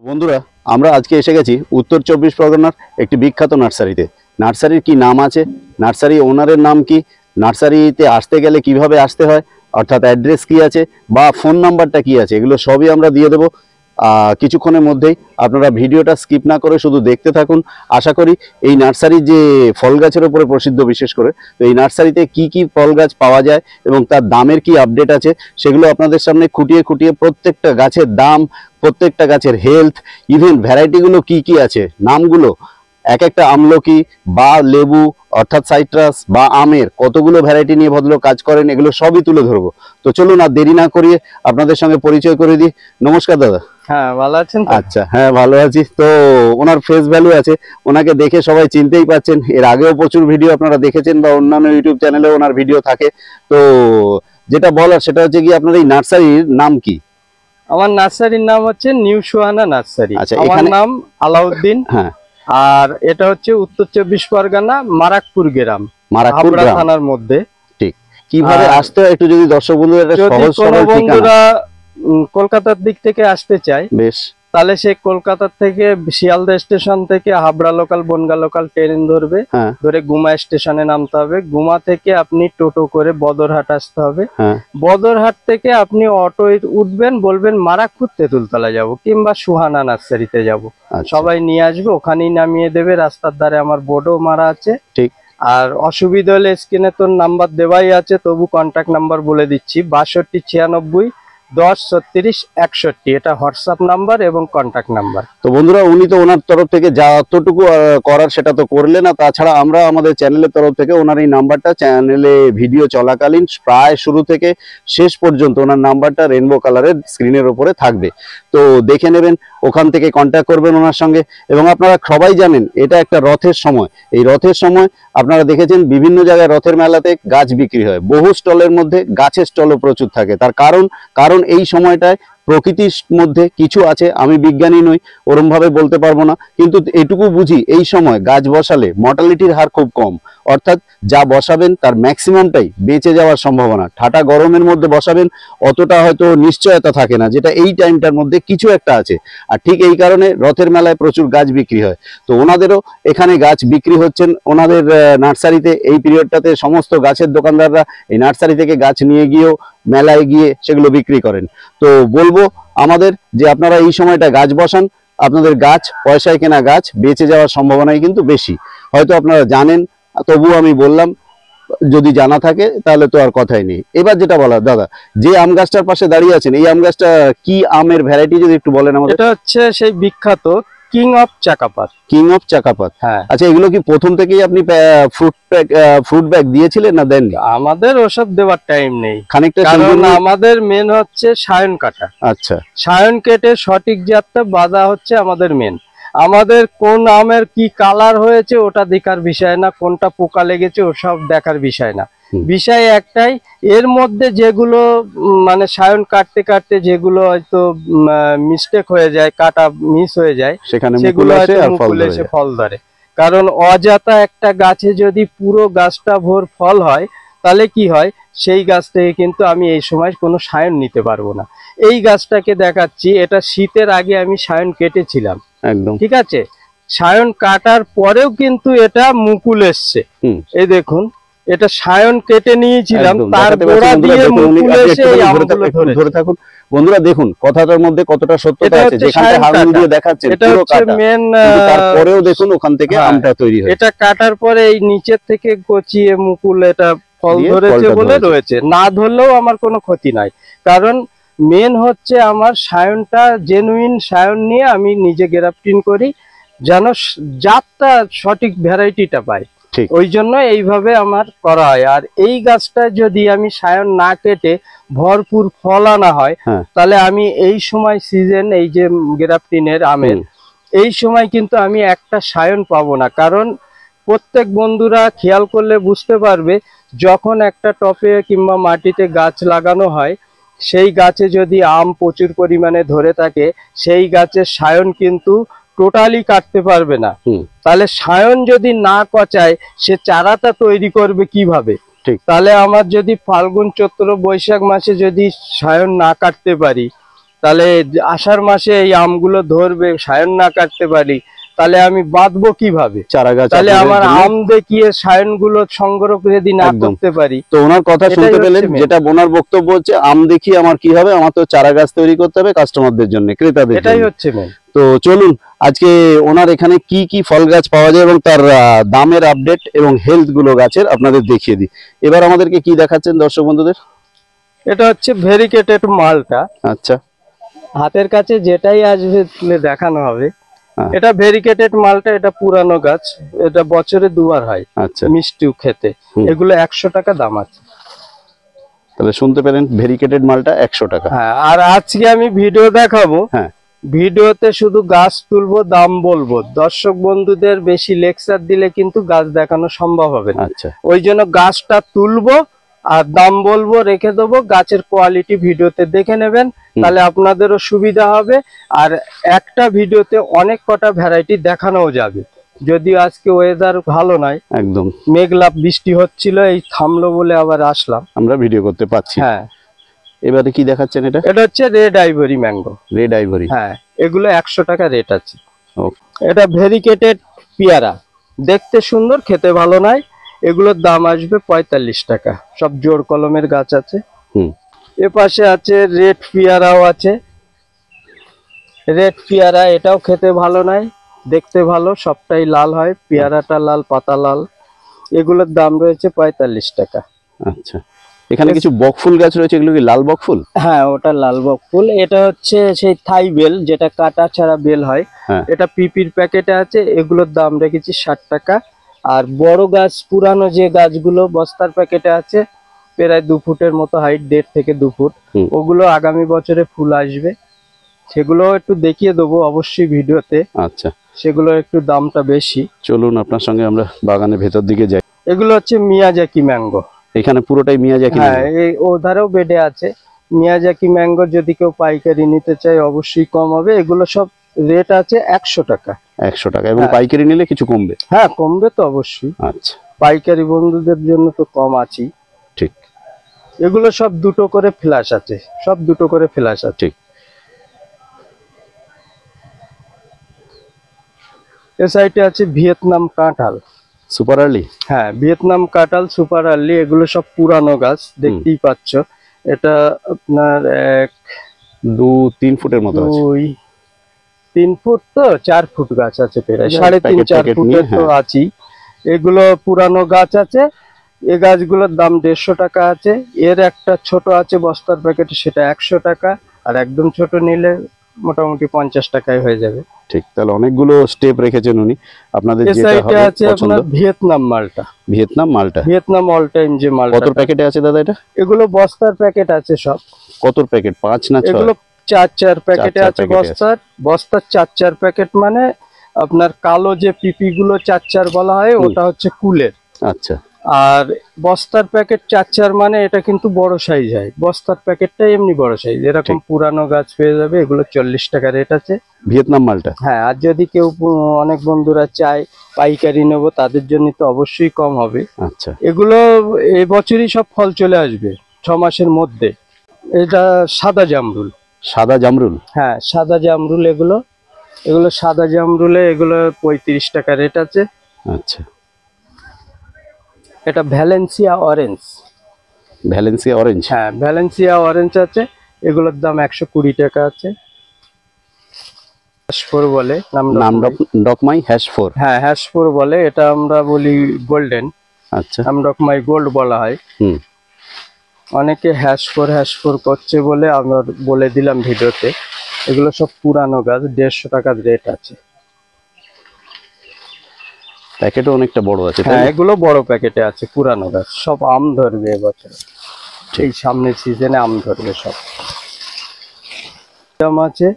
বন্ধুরা, আমরা আজকে এসে গেছি উত্তর চব্বিশ পরগনার একটি বিখ্যাত নার্সারিতে। নার্সারির কি নাম আছে, নার্সারি ওনারের নাম কি, নার্সারিতে আসতে গেলে কিভাবে আসতে হয়, অর্থাৎ অ্যাড্রেস কি আছে বা ফোন নাম্বারটা কি আছে, এগুলো সবই আমরা দিয়ে দেবো কিছুক্ষণের মধ্যেই। আপনারা ভিডিওটা স্কিপ না করে শুধু দেখতে থাকুন। আশা করি এই নার্সারির যে ফল গাছের উপরে প্রসিদ্ধ বিশেষ করে, তো এই নার্সারিতে কি কি ফল গাছ পাওয়া যায় এবং তার দামের কি আপডেট আছে সেগুলো আপনাদের সামনে খুঁটিয়ে খুঁটিয়ে প্রত্যেকটা গাছের দাম, প্রত্যেকটা গাছের হেলথ, ইভেন ভ্যারাইটিগুলো কি কি আছে, নামগুলো, এক একটা আমলকি বা লেবু অর্থাৎ সাইট্রাস বা আমের কতগুলো ভ্যারাইটি নিয়ে ভদ্রলোক কাজ করেন, এগুলো সবই তুলে ধরবো। তো চলুন আর দেরি না করিয়ে আপনাদের সঙ্গে পরিচয় করে দিই। নমস্কার দাদা। হ্যাঁ, ভালো আছেন? আচ্ছা, হ্যাঁ ভালো আছি। তো ওনার ফেস ভ্যালু আছে, ওনাকে দেখে সবাই চিনতেই পাচ্ছেন। এর আগেও প্রচুর ভিডিও আপনারা দেখেছেন বা অন্যান্য ইউটিউব চ্যানেলে ওনার ভিডিও থাকে। তো যেটা বলার সেটা হচ্ছে কি, আপনার এই নার্সারির নাম কি? আমার নার্সারির নাম হচ্ছে নিউ সুহানা নার্সারি। আচ্ছা, আমার নাম আলাউদ্দিন। হ্যাঁ, আর এটা হচ্ছে উত্তর চব্বিশ পরগনা মারাকপুর গ্রাম, মারাকপুর হাবড়া থানার মধ্যে। ঠিক। কিভাবে আসতে হয় একটু যদি দর্শক বন্ধুরা একটা সহজ সরল ঠিকানা। বন্ধুরা কলকাতার দিক থেকে আসতে চায়, বেশ, তাহলে সে কলকাতার থেকে শিয়ালদা স্টেশন থেকে Habra local, Bongaon local train ধরবে, ধরে গুমা স্টেশনে নামতে হবে। গুমা থেকে আপনি টোটো করে বদরহাট আসতে হবে। বদরহাট থেকে আপনি অটো উঠবেন, বলবেন মারাকপুর তেঁতুলতলা যাব কিংবা সুহানা নার্সারিতে যাব, সবাই নিয়ে আসবে, ওখানেই নামিয়ে দেবে। রাস্তার ধারে আমার বোর্ডও মারা আছে। ঠিক। আর অসুবিধা হলে স্ক্রিনে তোর নাম্বার দেওয়াই আছে, তবু কন্ট্যাক্ট নাম্বার বলে দিচ্ছি, 6296 10 36 61। এটা হোয়াটসঅ্যাপ নাম্বার এবং কন্ট্যাক্ট নাম্বার। তো বন্ধুরা, উনি তো ওনার তরফ থেকে যতটুকু করার সেটা তো করলেন না, তাছাড়া আমরা আমাদের চ্যানেলের তরফ থেকে ওনার এই নাম্বারটা চ্যানেলে ভিডিও চলাকালীন প্রায় শুরু থেকে শেষ পর্যন্ত ওনার নাম্বারটা রেনবো কালারের স্ক্রিনের উপরে থাকবে। তো দেখে নেবেন, ওখান থেকে কন্ট্যাক্ট করবেন ওনার সঙ্গে। এবং আপনারা সবাই জানেন এটা একটা রথের সময়। এই রথের সময় আপনারা দেখেছেন বিভিন্ন জায়গায় রথের মেলাতে গাছ বিক্রি হয়, বহু স্টলের মধ্যে গাছের স্টলও প্রচুর থাকে। তার কারণ এই সময়টায় প্রকৃতির মধ্যে কিছু আছে, আমি বিজ্ঞানী নই, ওরম ভাবে বলতে পারবো না, কিন্তু এটুকু বুঝি এই সময় গাছ বসালে মর্টালিটির হার খুব কম। অর্থাৎ যা বসাবেন তার ম্যাক্সিমামটাই বেঁচে যাওয়ার সম্ভাবনা। ঠাটা গরমের মধ্যে বসাবেন অতটা হয়তো নিশ্চয়তা থাকে না, যেটা এই টাইমটার মধ্যে কিছু একটা আছে। আর ঠিক এই কারণে রথের মেলায় প্রচুর গাছ বিক্রি হয়। তো ওনাদেরও এখানে গাছ বিক্রি হচ্ছেন ওনাদের নার্সারিতে। এই পিরিয়ডটাতে সমস্ত গাছের দোকানদাররা এই নার্সারি থেকে গাছ নিয়ে গিয়েও মেলায় গিয়ে সেগুলো বিক্রি করেন। তো বলবো আমাদের যে আপনারা এই সময়টা গাছ বসান, আপনাদের গাছ পয়সায় কেনা গাছ বেঁচে যাওয়ার সম্ভাবনাই কিন্তু বেশি। হয়তো আপনারা জানেন, তবুও আমি বললাম, যদি জানা থাকে তাহলে তো আর কথাই নেই। এবার যেটা বলার দাদা, যে আম গাছটার পাশে দাঁড়িয়ে আছেন, এই আম গাছটা কি আমের ভ্যারাইটি যদি একটু বলেন আমাদের। এটা হচ্ছে সেই বিখ্যাত কিং অফ চাকাপাত। কিং অফ চাকাপাত, হ্যাঁ। আচ্ছা, এগুলো কি প্রথম থেকেই আপনি ফ্রুট ব্যাগ দিয়েছিলেন না দেননি? আমাদের ওসব দেওয়ার টাইম নেই, খানিকটা, কারণ আমাদের মেন হচ্ছে সায়ন কাটা। আচ্ছা, সায়ন কেটে সঠিক জাতটা বাঁধা হচ্ছে আমাদের মেন। আমাদের কোন আমের কি কালার হয়েছে ওটা দেখার বিষয় না, কোনটা পোকা লেগেছে ওসব দেখার বিষয় না। বিষয় একটাই, এর মধ্যে যেগুলো মানে সায়ন কাটতে কাটতে যেগুলো হয়তো মিস্টেক হয়ে যায়, কাটা মিস হয়ে যায়, সেগুলো হয়তো মুকুল এসে ফল ধরে। কারণ অজাতা একটা গাছে যদি পুরো গাছটা ভোর ফল হয়, তাহলে কি হয়, সেই গাছ থেকে কিন্তু আমি এই সময় কোনো সায়ন নিতে পারবো না। এই গাছটাকে দেখাচ্ছি, এটা শীতের আগে আমি সায়ন কেটেছিলাম, একদম ঠিক আছে। সায়ন কাটার পরেও কিন্তু এটা মুকুল এসছে। এই দেখুন, এটা সায়ন কেটে নিয়েছিলাম, তার গোড়া দিয়ে মুকুল এসে এই আমগুলো ধরে থাকুন। বন্ধুরা দেখুন কথাটার মধ্যে কতটা সত্যতা আছে, যেখানে হাড়গুলো দিয়ে দেখাচ্ছে এটা হচ্ছে মেন। তারপরেও দেখুন ওখান থেকে আমটা তৈরি হয়। এটা কাটার পরে এই নিচের থেকে গচিয়ে মুকুল এটা ফল ধরেছে বলে রয়েছে। না ধরলেও আমার কোনো ক্ষতি নাই, কারণ মেন হচ্ছে আমার সায়নটা জেনুইন সায়ন নিয়ে আমি নিজে গ্রাফটিং করি, যেন জাতটা সঠিক ভ্যারাইটিটা পাই। ওই জন্য এইভাবে আমার করা হয়। আর এই গাছটা যদি আমি সায়ন না কেটে ভরপুর ফল আনা হয়, তাহলে আমি এই সময় সিজন, এই যে গ্রাফটিনের আমের এই সময় কিন্তু আমি একটা সায়ন পাবো না। কারণ প্রত্যেক বন্ধুরা খেয়াল করলে বুঝতে পারবে, যখন একটা টপে কিংবা মাটিতে গাছ লাগানো হয়, সেই গাছে যদি আম প্রচুর পরিমাণে ধরে থাকে, সেই গাছের সায়ন কিন্তু টোটালি কাটতে পারবে না। তাহলে সায়ন যদি না কচায়, সে চারাটা তৈরি করবে কিভাবে? তাহলে আমার যদি ফাল্গুন চৈত্র বৈশাখ মাসে যদি সায়ন না কাটতে পারি, তাহলে আষাঢ় মাসে এই আমগুলো ধরবে, সায়ন না কাটতে পারি, তাহলে আমি বাঁধবো কিভাবে চারা গাছ তাহলে আপনাদের আমার জন্য। আম দেখিয়ে সায়ন গুলো সংগ্রহ যদি না একদম। করতে পারি। তো ওনার কথা এটাই শুনতে হচ্ছে পেলেন, main। যেটা ওনার বক্তব্য হচ্ছে আম দেখি আমার কি হবে, আমার তো চারা গাছ তৈরি করতে হবে কাস্টমারদের জন্য, ক্রেতাদের এটাই জন্য। হচ্ছে মেন। তো চলুন আজকে ওনার এখানে কি কি ফল গাছ পাওয়া যায় এবং তার দামের আপডেট এবং হেলথ গুলো গাছের আপনাদের দেখিয়ে দিই। এবার আমাদেরকে কি দেখাচ্ছেন দর্শক বন্ধুদের? এটা হচ্ছে ভেরিকেটেড মালটা, আচ্ছা হাতের কাছে যেটাই আসবে তুলে দেখানো হবে। হ্যাঁ। এটা ভেরিকেটেড মালটা, এটা পুরানো গাছ, এটা বছরে দুবার হয়, আচ্ছা, মিষ্টিও খেতে। হুম। এগুলো 100 টাকা দাম আছে। তাহলে শুনতে পেলেন, ভেরিকেটেড মালটা 100 টাকা। হ্যাঁ, আর আজকে আমি ভিডিও দেখাবো, হ্যাঁ ভিডিওতে শুধু গাছ তুলবো, দাম বলবো। দর্শক বন্ধুদের বেশি লেকচার দিলে কিন্তু গাছ দেখানো সম্ভব হবে না। আচ্ছা ওই জন্য গাছটা তুলবো আর দাম বলবো, রেখে দেবো, গাছের কোয়ালিটি ভিডিওতে দেখে নেবেন, তাহলে আপনাদেরও সুবিধা হবে। আর একটা ভিডিওতে অনেক কটা ভ্যারাইটি দেখানোও যাবে। যদিও আজকে ওয়েদার ভালো নয়, একদম, মেঘলা বৃষ্টি হচ্ছিল, এই থামলো বলে আবার আসলাম। আমরা ভিডিও করতে পাচ্ছি। হ্যাঁ, এবারে কি দেখাচ্ছেন? এটা এটা হচ্ছে red ivory mango. Red ivory. হ্যাঁ, এগুলো 100 টাকা রেট আছে। ওকে। এটা ভেরিকেটেড পেয়ারা, দেখতে সুন্দর, খেতে ভালো নয়। এগুলোর দাম আসবে 45 টাকা। সব জোড় কলমের গাছ আছে। হুম। এ পাশে আছে রেড পেয়ারাও আছে। রেড পেয়ারা, এটাও খেতে ভালো নয়, দেখতে ভালো, সবটাই লাল হয়, পেয়ারাটা লাল, পাতা লাল। এগুলোর দাম রয়েছে 45 টাকা। আচ্ছা, এখানে কিছু বকফুল গাছ রয়েছে, এগুলো কি লাল বকফুল? হ্যাঁ, ওটা লাল বকফুল। এটা হচ্ছে সেই থাই বেল, যেটা কাটা ছাড়া বেল হয়। হ্যাঁ। এটা পিপির প্যাকেটে আছে, এগুলোর দাম রেখেছি 60 টাকা। আর বড় গাছ, পুরানো যে গাছগুলো বস্তার প্যাকেটে আছে, প্রায় 2 ফুটের মতো হাইট, 1.5 থেকে 2 ফুট, হুম। ওগুলো আগামী বছরে ফুল আসবে, সেগুলো একটু দেখিয়ে দেবো অবশ্যই ভিডিওতে। আচ্ছা, সেগুলোর একটু দামটা বেশি। চলুন আপনার সঙ্গে আমরা বাগানের ভেতর দিকে যাই। এগুলো হচ্ছে মিয়াজাকি ম্যাঙ্গো। এখানে পুরোটাই মিয়াজাকি। হ্যাঁ, এই ওধারেও বেডে আছে মিয়াজাকি ম্যাঙ্গো। যদি কেউ পাইকারি নিতে চায় অবশ্যই কম হবে। এগুলো সব রেট আছে 100 টাকা। 100 টাকা, এবং হ্যাঁ। পাইকারি নিলে কিছু কমবে? হ্যাঁ, কমবে তো অবশ্যই, আচ্ছা পাইকারি বন্ধুদের জন্য তো কম আছেই। ঠিক। এগুলো সব 2টো করে ফ্ল্যাশ আছে, সব 2টো করে ফ্ল্যাশ আছে। ঠিক। এ সাইডে আছে ভিয়েতনাম কাঁঠাল। Super early. হ্যাঁ, ভিয়েতনাম কাঁঠাল, সুপার আর্লি, এগুলো সব পুরানো গাছ, দেখতেই পাচ্ছ। এটা আপনার 1, 2, 3 ফুটের মতো আছে। 2, 3 ফুট তো 4 ফুট গাছ আছে, প্রায় যাক, 3.5, প্যাকেট 4 প্যাকেট ফুটের নিয়ে, তো হ্যাঁ। আছেই। এগুলো পুরানো গাছ আছে। এই গাছগুলোর দাম 150 টাকা আছে। এর একটা ছোট আছে বস্তার প্যাকেট, সেটা 100 টাকা। আর একদম ছোট নিলে মোটামুটি 50 টাকায় হয়ে যাবে। ঠিক, তাহলে অনেকগুলো স্টেপ রেখেছেন উনি। আপনাদের এই যেটা সাইডে হবে আছে পছন্দ। আপনার ভিয়েতনাম মালটা। ভিয়েতনাম মালটা ভিয়েতনাম অল টাইম যে মালটা। কত প্যাকেটে আছে দাদা এটা? এগুলো বস্তার প্যাকেট আছে সব। কত প্যাকেট, 5 না 6? এগুলো 4 প্যাকেটে 4 আছে প্যাকেটে আছে। বস্তার 4 প্যাকেট। মানে আপনার কালো যে পিপি গুলো 4 বলা হয়, ওটা হচ্ছে কুলের। আচ্ছা, আর বস্তার প্যাকেট 4 মানে এটা কিন্তু বড় সাইজ হয়। বস্তার প্যাকেটটাই এমনি বড় সাইজ। এরকম ঠিক। পুরানো গাছ পেয়ে যাবে। এগুলো 40 টাকা রেট আছে। ভিয়েতনাম মালটা। হ্যাঁ, আর যদি কেউ অনেক বন্ধুরা চায় পাইকারি নেবো, তাদের জন্য তো অবশ্যই কম হবে। আচ্ছা, এগুলো এবছরই সব ফল চলে আসবে 6 মাসের মধ্যে। এটা সাদা জামরুল। সাদা জামরুল। হ্যাঁ, সাদা জামরুল। এগুলো সাদা জামরুলে এগুলো 35 টাকা রেট আছে। আচ্ছা, এটা ভ্যালেন্সিয়া অরেঞ্জ। Valencia orange. হ্যাঁ, ভ্যালেন্সিয়া অরেঞ্জ আছে। এগুলোর দাম 120 টাকা আছে। হ্যাশফোর বলে নাম ডকমাই হ্যাশ 4। হ্যাঁ, হ্যাশফোর বলে। এটা আমরা বলি গোল্ডেন, আচ্ছা, আমডকমাই গোল্ড বলা হয়। হুম। অনেকে হ্যাশফোর করছে বলে আমরা বলে দিলাম ভিডিওতে। এগুলো সব পুরানো গাছ, 150 টাকা রেট আছে। প্যাকেটও অনেকটা বড় আছে, তাই হ্যাঁ, না? এগুলো বড় প্যাকেটে আছে, পুরানো গাছ। সব আম ধরবে এবছর, এই সামনের সিজনে আম ধরবে সব। দাম আছে,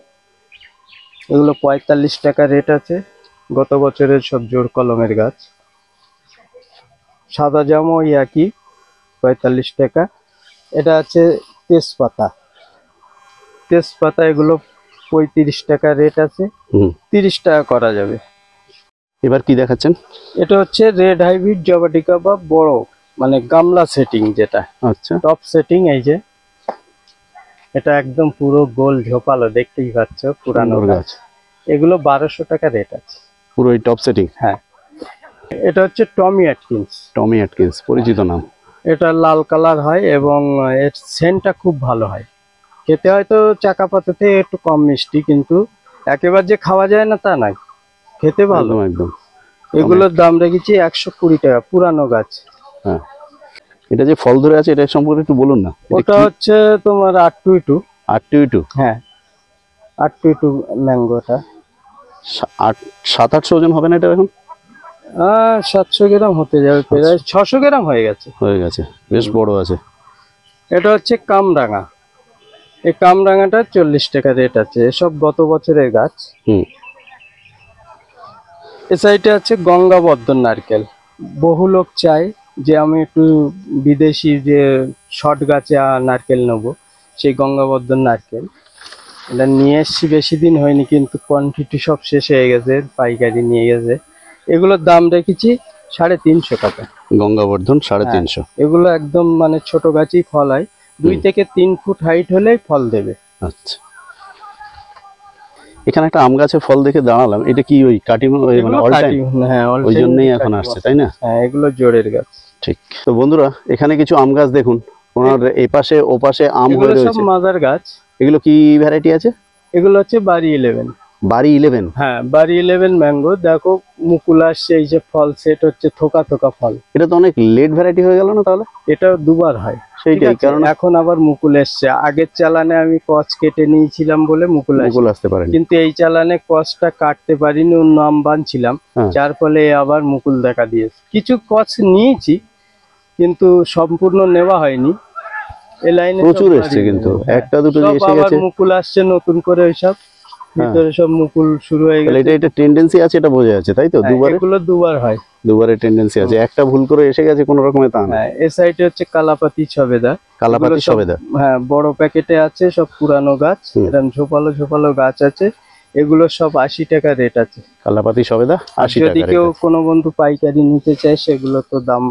এগুলো 45 টাকা রেট আছে। গত বছরের সব জোড় কলমের গাছ। সাদা জামও একই, 45 টাকা। এটা আছে তেজপাতা। এগুলো 35 টাকা রেট আছে। হুম। 30 টাকা করা যাবে। এবার কি দেখাচ্ছেন? এটা হচ্ছে রেড হাইব্রিড জবাটিকা, বা বড় মানে গামলা সেটিং, যেটা আচ্ছা, টপ সেটিং। এই যে এটা একদম পুরো গোল ঝোপালো, দেখতেই পাচ্ছ, পুরানো সুন্দর গাছ। এগুলো 1200 টাকা রেট আছে। পুরো এই টপ সেটিং। হ্যাঁ, এটা হচ্ছে টমি অ্যাটকিন্স। টমি অ্যাটকিন্স পরিচিত নাম। এটা লাল কালার হয় এবং এর সেন্টটা খুব ভালো হয়। খেতে হয়তো চাকা পাতাতে একটু কম মিষ্টি, কিন্তু একেবারে যে খাওয়া যায় না তা নাই, খেতে ভালো। একদম একদম। এগুলোর দাম রেখেছি 120 টাকা, পুরানো গাছ। হ্যাঁ, এটা যে ফল ধরে আছে এটা সম্পর্কে একটু বলুন না। ওটা হচ্ছে তোমার 822। 822। হ্যাঁ, 822 ম্যাঙ্গোটা। 700-800 ওজন হবে না এটা এখন? 700 গ্রাম হতে যাবে, প্রায় 600 গ্রাম হয়ে গেছে। হয়ে গেছে, বেশ বড় আছে। এটা হচ্ছে কামরাঙা। এই কামরাঙাটা 40 টাকা রেট আছে। এসব গত বছরের গাছ। হুম। এ সাইডে আছে গঙ্গাবর্ধন নারকেল। বহু লোক চায় যে আমি একটু বিদেশি যে শর্ট গাছে নারকেল নেবো, সেই গঙ্গাবর্ধন নারকেল। এটা নিয়ে এসছি, বেশি দিন হয়নি, কিন্তু কোয়ান্টিটি সব শেষ হয়ে গেছে, পাইকারি নিয়ে গেছে। এগুলোর দাম রেখেছি 350 টাকা। গঙ্গাবর্ধন 350। এগুলো একদম মানে ছোট গাছই ফল হয়, 2 থেকে 3 ফুট হাইট হলেই ফল দেবে। আচ্ছা, এখানে একটা আম গাছে ফল দেখে দাঁড়ালাম, এটা কি ওই কাটিং মানে অল টাইম? হ্যাঁ, ওই জন্যই এখন আসছে, তাই না? হ্যাঁ, এগুলো জোরের গাছ। ঠিক। তো বন্ধুরা, এখানে কিছু আম গাছ দেখুন, ওনার এই পাশে ও পাশে আম হয়ে এগুলো সব রয়েছে। মাদার গাছ। এগুলো কি ভ্যারাইটি আছে? এগুলো হচ্ছে বাড়ি 11। বাড়ি 11? হ্যাঁ, বাড়ি 11 ম্যাঙ্গো। দেখো মুকুল আসছে, এই যে ফল সেট হচ্ছে, থোকা থোকা ফল। এটা তো অনেক লেট ভ্যারাইটি হয়ে গেল না তাহলে? এটা দুবার হয়। সেইটাই কারণ এখন আবার মুকুল এসছে। আগের চালানে আমি কচ কেটে নিয়েছিলাম বলে মুকুল আসতে পারেনি, কিন্তু এই চালানে কচটা কাটতে পারিনি, অন্য আম বানছিলাম, যার ফলে আবার মুকুল দেখা দিয়েছে। কিছু কচ নিয়েছি কিন্তু সম্পূর্ণ নেওয়া হয়নি। এই লাইনে প্রচুর এসছে, কিন্তু একটা দুটো এসে গেছে। মুকুল আসছে নতুন করে, ওইসব ভিতরে সব মুকুল শুরু হয়ে গেছে। এটা টেন্ডেন্সি আছে, এটা বোঝা যাচ্ছে, তাই তো? এগুলো দুবার হয়। দুবারের টেন্ডেন্সি আছে, একটা ভুল করে এসে গেছে কোনো রকমে তা না। হ্যাঁ, এই সাইডে হচ্ছে কালাপাতি ছবেদা। কালাপাতি ছবেদা। হ্যাঁ, বড় প্যাকেটে আছে, সব পুরানো গাছ, এরকম ঝোপালো ঝোপালো গাছ আছে। এগুলো সব 80 টাকা রেট আছে। কালাপাতি ছবেদা 80 টাকা। যদি কেউ কোনো বন্ধু পাইকারি নিতে চায়, সেগুলো তো দাম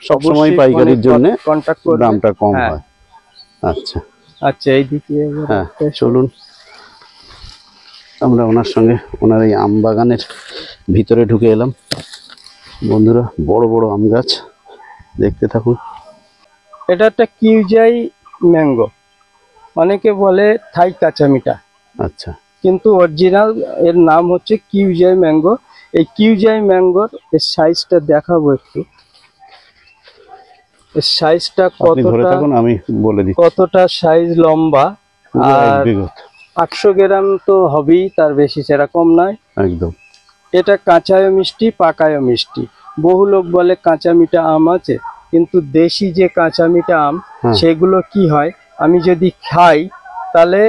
সবসময় পাইকারির জন্য কন্টাক্ট করে, দামটা কম হয়। আচ্ছা আচ্ছা, এইদিকে হ্যাঁ চলুন, আমরা ওনার সঙ্গে ওনার এই আম বাগানের ভিতরে ঢুকে এলাম। বন্ধুরা, বড় বড় আম গাছ, দেখতে থাকুন। এটা একটা কিউজাই ম্যাঙ্গো, অনেকে বলে থাই কাঁচামিটা। আচ্ছা, কিন্তু অরিজিনাল এর নাম হচ্ছে কিউজাই ম্যাঙ্গো। এই কিউজাই ম্যাঙ্গোর এর সাইজটা দেখাবো একটু। এর সাইজটা কতটা, আমি বলে দিই কতটা সাইজ লম্বা। আর 800 গ্রাম তো হবেই, তার বেশি সেরকম নয় একদম। এটা কাঁচায় মিষ্টি, পাকায় মিষ্টি। বহু লোক বলে কাঁচা মিঠা আম আছে, কিন্তু দেশি যে কাঁচা মিঠা আম, সেগুলো কি হয়, আমি যদি খাই তাহলে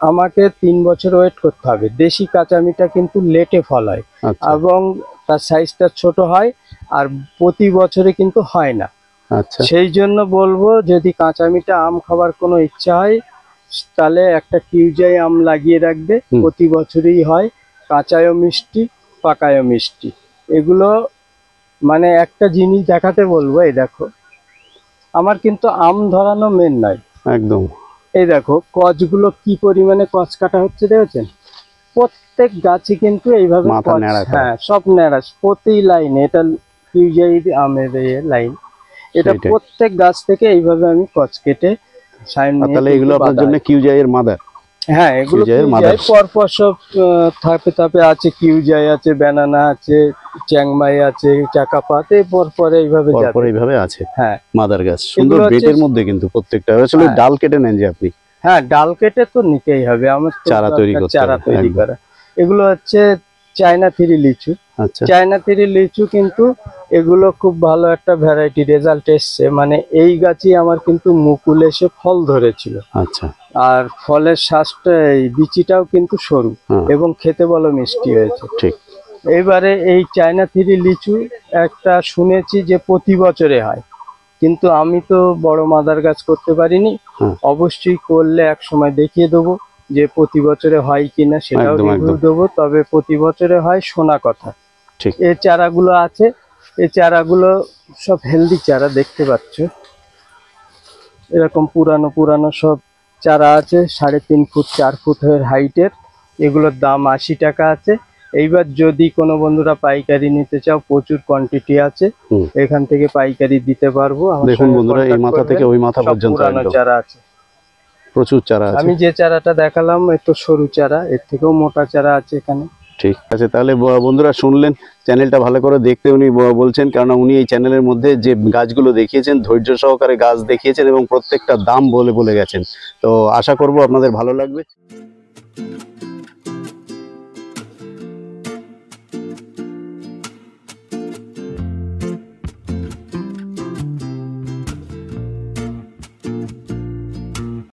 আমাকে 3 বছর ওয়েট করতে হবে। দেশি কাঁচা মিঠা কিন্তু লেটে ফল হয় এবং তার সাইজটা ছোট হয়, আর প্রতি বছরে কিন্তু হয় না। সেই জন্য বলবো, যদি কাঁচা মিঠা আম খাবার কোনো ইচ্ছা হয়, তাহলে একটা কিউজাই আম লাগিয়ে রাখবে, প্রতি বছরই হয়, কাঁচায়ও মিষ্টি, পাকায়ও মিষ্টি। এগুলো মানে একটা জিনিস দেখাতে বলবো, এই দেখো, আমার কিন্তু আম ধরানো মেন নয়, একদম। এই দেখো কচগুলো কি পরিমাণে কচ কাটা হচ্ছে, দেখেছেন? প্রত্যেক গাছে কিন্তু এইভাবে, হ্যাঁ সব ন্যাড়া, প্রতি লাইনে। এটা কিউজাই আমের লাইন, এটা প্রত্যেক গাছ থেকে এইভাবে আমি কচ কেটে তাহলে এগুলো আপনার জন্য কিউজাই এর মাদার। হ্যাঁ, এগুলো পরপর সব ধাপে ধাপে আছে। কিউজাই আছে, ব্যানানা আছে, চ্যাংমাই আছে, চাকাপাত, পরপর এইভাবে আছে। হ্যাঁ, মাদার গাছ সুন্দর বেটের মধ্যে, কিন্তু প্রত্যেকটা আসলে ডাল কেটে নেন যে আপনি? হ্যাঁ, ডাল কেটে তো নিতেই হবে, আমার চারা তৈরি করা। এগুলো হচ্ছে চায়না 3 লিচু। চায়না 3 লিচু, কিন্তু এগুলো খুব ভালো একটা ভ্যারাইটি, রেজাল্ট এসছে। মানে এই গাছই আমার কিন্তু মুকুল এসে ফল ধরেছিল। আচ্ছা, আর ফলের শ্বাসটা, এই বিচিটাও কিন্তু সরু এবং খেতে বলো মিষ্টি হয়েছে। ঠিক। এবারে এই চায়না 3 লিচু একটা শুনেছি যে প্রতি বছরে হয়, কিন্তু আমি তো বড় মাদার গাছ করতে পারিনি। অবশ্যই করলে এক সময় দেখিয়ে দেবো যে প্রতি বছরে হয় কিনা, সেটাও রিভিউ দেবো। তবে প্রতি বছরে হয় শোনা কথা। এই চারাগুলো আছে, এই চারাগুলো সব হেলদি চারা, দেখতে পাচ্ছ, এরকম পুরানো পুরানো সব চারা আছে 3.5 ফুট 4 ফুট হাইটের, এগুলোর দাম 80 টাকা আছে। এইবার যদি কোনো বন্ধুরা পাইকারি নিতে চাও, প্রচুর কোয়ান্টিটি আছে, হুম। এখান থেকে পাইকারি দিতে পারবো। আমার দেখুন সঙ্গে বন্ধুরা, এই contact মাথা থেকে করবেন। ওই মাথা সব পর্যন্ত পুরানো একদম চারা আছে। প্রচুর চারা আছে। আমি যে চারাটা দেখালাম একটু সরু চারা, এর থেকেও মোটা চারা আছে এখানে। ঠিক আছে, তাহলে বন্ধুরা শুনলেন, চ্যানেলটা ভালো করে দেখতে উনি বলছেন, কারণ উনি এই চ্যানেলের মধ্যে যে গাছগুলো দেখিয়েছেন ধৈর্য সহকারে গাছ দেখিয়েছেন এবং প্রত্যেকটা দাম বলে গেছেন। তো আশা করব আপনাদের ভালো লাগবে।